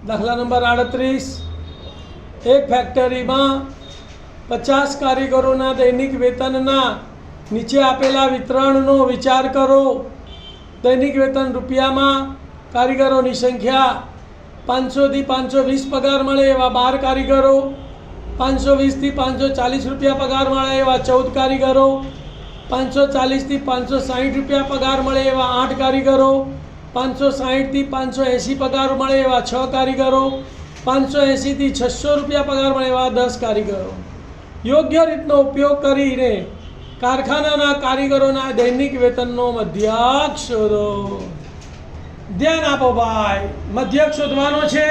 દાખલા નંબર 38 એક ફેક્ટરીમાં 50 કારીગરોના દૈનિક વેતનના નીચે આપેલા વિતરણનો વિચાર કરો। દૈનિક વેતન રૂપિયામાં કારીગરોની સંખ્યા 500 થી 520 પગાર મળે એવા 12 કારીગરો, 520 થી 540 રૂપિયા પગાર મળે એવા 14 કારીગરો, 540 થી 560 રૂપિયા પગાર મળે એવા 8 કારીગરો, 560 થી 580 પગાર મળે એવા 6 કારીગરો, 580 થી 600 રૂપિયા પગાર મળે એવા 10 કારીગરો। યોગ્ય રીતનો ઉપયોગ કરીને કારખાનાના કારીગરોના દૈનિક વેતનનો મધ્યક શોધો। ધ્યાન આપો ભાઈ, મધ્યક શોધવાનો છે।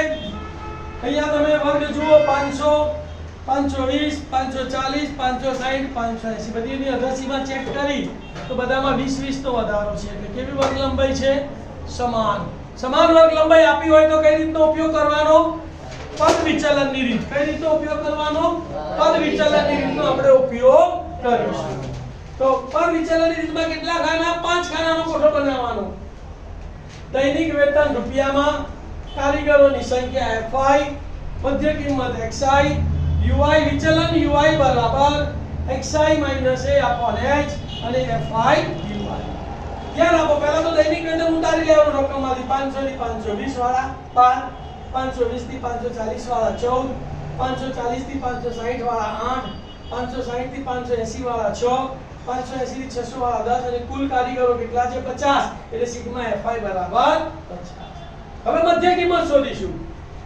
અહીંયા તમે વર્ગ જુઓ 500, 520, 540, 560, 580 બધીની અધસીમાં ચેક કરી તો બધામાં 20-20 નો વધારો છે। એટલે કેવી વર્ગ લંબાઈ છે? સમાન। સમાન વર્ગ લંબાઈ આપી હોય તો કઈ રીતનો ઉપયોગ કરવાનો? પદ વિચલનની રીત। કઈ રીતનો ઉપયોગ કરવાનો? પદ વિચલનની રીતનો આપણે ઉપયોગ કરીશું। તો પદ વિચલનની રીતમાં કેટલા ખાના? 5 ખાનાનો કોઠો બનાવવાનો। દૈનિક વેતન રૂપિયામાં, કારીગરોની સંખ્યા fi, મધ્ય કિંમત xi, ui વિચલન ui બરાબર xi - a/h અને fi ui। ધ્યાન આપો, પહેલા તો દૈનિક વેતન ઉતારી લેવાનું રકમમાંથી। 500 થી 520 વાળા 12, 520 થી 540 વાળા 14, 540 થી 560 વાળા 8, 560 થી 580 વાળા 6, 580 થી 600 વાળા 10 અને કુલ કારીગરો કેટલા છે? 50। એટલે સિગ્મા fi બરાબર 50। હવે મધ્ય કિંમત શોધીશું।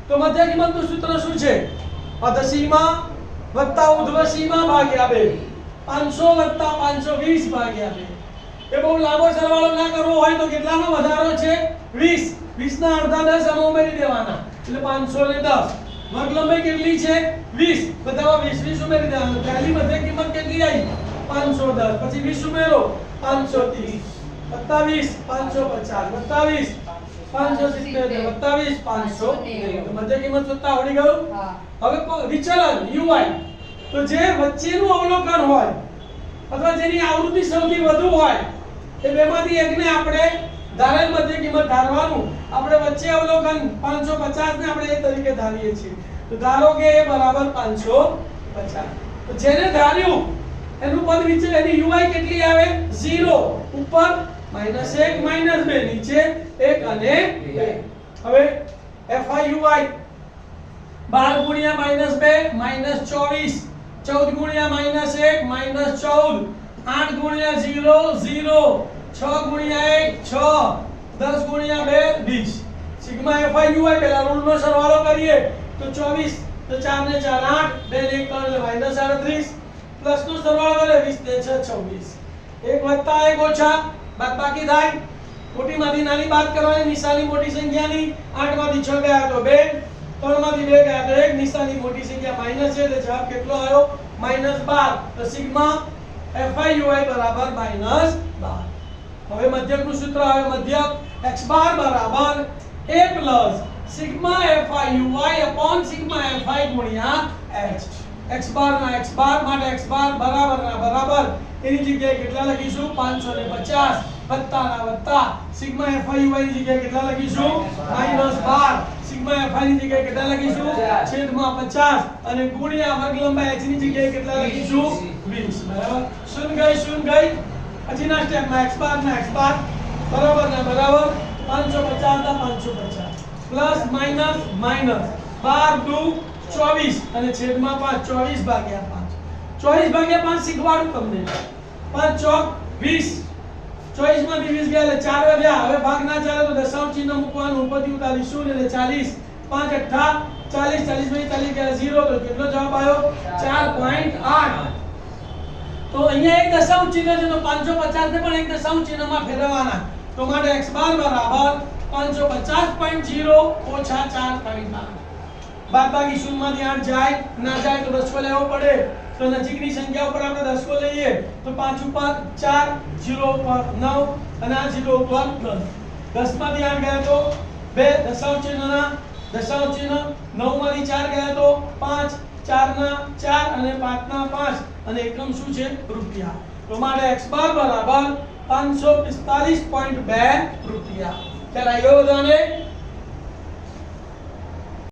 તો મધ્ય કિંમતનું સૂત્ર શું છે? અધસીમા વત્તા ઉર્ધ્વસીમા ભાગ્યા 2, 500 વત્તા 520 ભાગ્યા 2। એ બહુ લાંબો સરવાળો ના કરવો હોય તો કેટલાનો વધારો છે? 20। 20 ના અડધા 10 આમાં ઉમેરી દેવાના એટલે 510। વર્ગ લંબાઈ કેટલી છે? 20। બધામાં 20-20 ઉમેરી દેવાના। પહેલી મધ્ય કિંમત કેટલી આવી? 510। પછી 20 ઉમેરો 530 વત્તા 20 550 વત્તા 20 570 વત્તા 20 590। મધ્ય કિંમત શોધતા આવડી ગયું? હવે વિચલન ui, તો જે વચ્ચેનું અવલોકન હોય અથવા જેની આવૃત્તિ સૌથી વધુ હોય એ બેમાંથી એકને આપણે ધારેલ મધ્ય કિંમત ધારવાનું। આપણે વચ્ચે અવલોકન 550 ને આપણે એ તરીકે ધારીએ છીએ। તો ધારો કે એ બરાબર 550। તો જેને ધાર્યું એનું પદ વિચલન એની ui કેટલી આવે? 0। ઉપર -1 -2, નીચે 1 અને 2। હવે fi ui 12 ગુણ્યા -2 -24, 14 ગુણ્યા -1 -14, 8 ગુણ્યા 0 0, 6 ગુણ્યા 1 6, 10 ગુણ્યા 2 20। સિગ્મા fi ui પહેલા ઋણનો સરવાળો કરીએ તો 24, તો 4 ને 4 8, 2 ને 1 3 એટલે -38, પ્લસ નો સરવાળો કરે 20 ને 6 26, 1 વત્તા 1 ઓછા બાદબાકી થાય। મોટીમાંથી નાની બાદ કરવાની, નિશાની મોટી સંખ્યાની। 8 માંથી 6 ગયા તો 2, 3 માંથી 2 ગયા તો 1, નિશાની મોટી સંખ્યા માઈનસ છે એટલે જવાબ કેટલો આવ્યો? -12। તો સિગ્મા fi ui બરાબર -12। હવે મધ્યકનું સૂત્ર આવે। મધ્યક x બાર બરાબર a plus sigma fi ui upon sigma fi ગુણ્યા h। x બાર ના x બાર માટે x બાર બરાબર ના બરાબર એની જગ્યાએ કેટલા લખીશું? 550 વત્તા ના વત્તા સિગ્મા fi ui ની જગ્યાએ કેટલા લખીશું? -12। સિગ્મા fi ની જગ્યાએ કેટલા લખીશું? છેદમાં 50 અને ગુણ્યા વર્ગ લંબાઈ h ની જગ્યાએ કેટલા લખીશું? 20। બરાબર શૂન્ય ગઈ શૂન્ય ગઈ। પછીના સ્ટેપમાં x બાર ના x બાર બરાબર ના બરાબર 550 ના 550 પ્લસ માઈનસ માઈનસ 12 દુ 24 અને છેદમાં 5 24 ભાગ્યા 5 24 ભાગ્યા 5 શીખવાડું તમને। 5 ચોક 20, 24 માંથી 20 ગયા એટલે 4 વધ્યા। હવે ભાગ ના ચાલે તો દશાંશ ચિહ્ન મૂકવાનું, ઉપરથી ઉતારી 0 એટલે 40, 5 8 40, 40 માંથી 40 ગયા 0, તો કેટલો જવાબ આવ્યો? 4.8। તો અહીંયા એક દશાંશ ચિહ્ન છે તો 550 ને પણ એક દશાંશ ચિહ્નમાં ફેરવવાના। તો માટે x બાર બરાબર 550.0 ઓછા 4.8। બાદબાકી 0 માંથી 8 જાય ના જાય તો દસકો લેવો પડે। તો નજીકની સંખ્યા ઉપર આપણે દસકો લઈએ તો 5 ઉપર 4, 0 ઉપર 9 અને આ 0 ઉપર 10। 10 માંથી 8 ગયા તો 2 દશાંશ ચિહ્નના દશાંશ ચિહ્ન, 9 માંથી 4 ગયા તો 5, 4 ના 4 અને 5 ના 5 અને એકમ શું છે? રૂપિયા। તો માટે x બાર બરાબર 545.2 રૂપિયા। ખ્યાલ આવ્યો બધાને?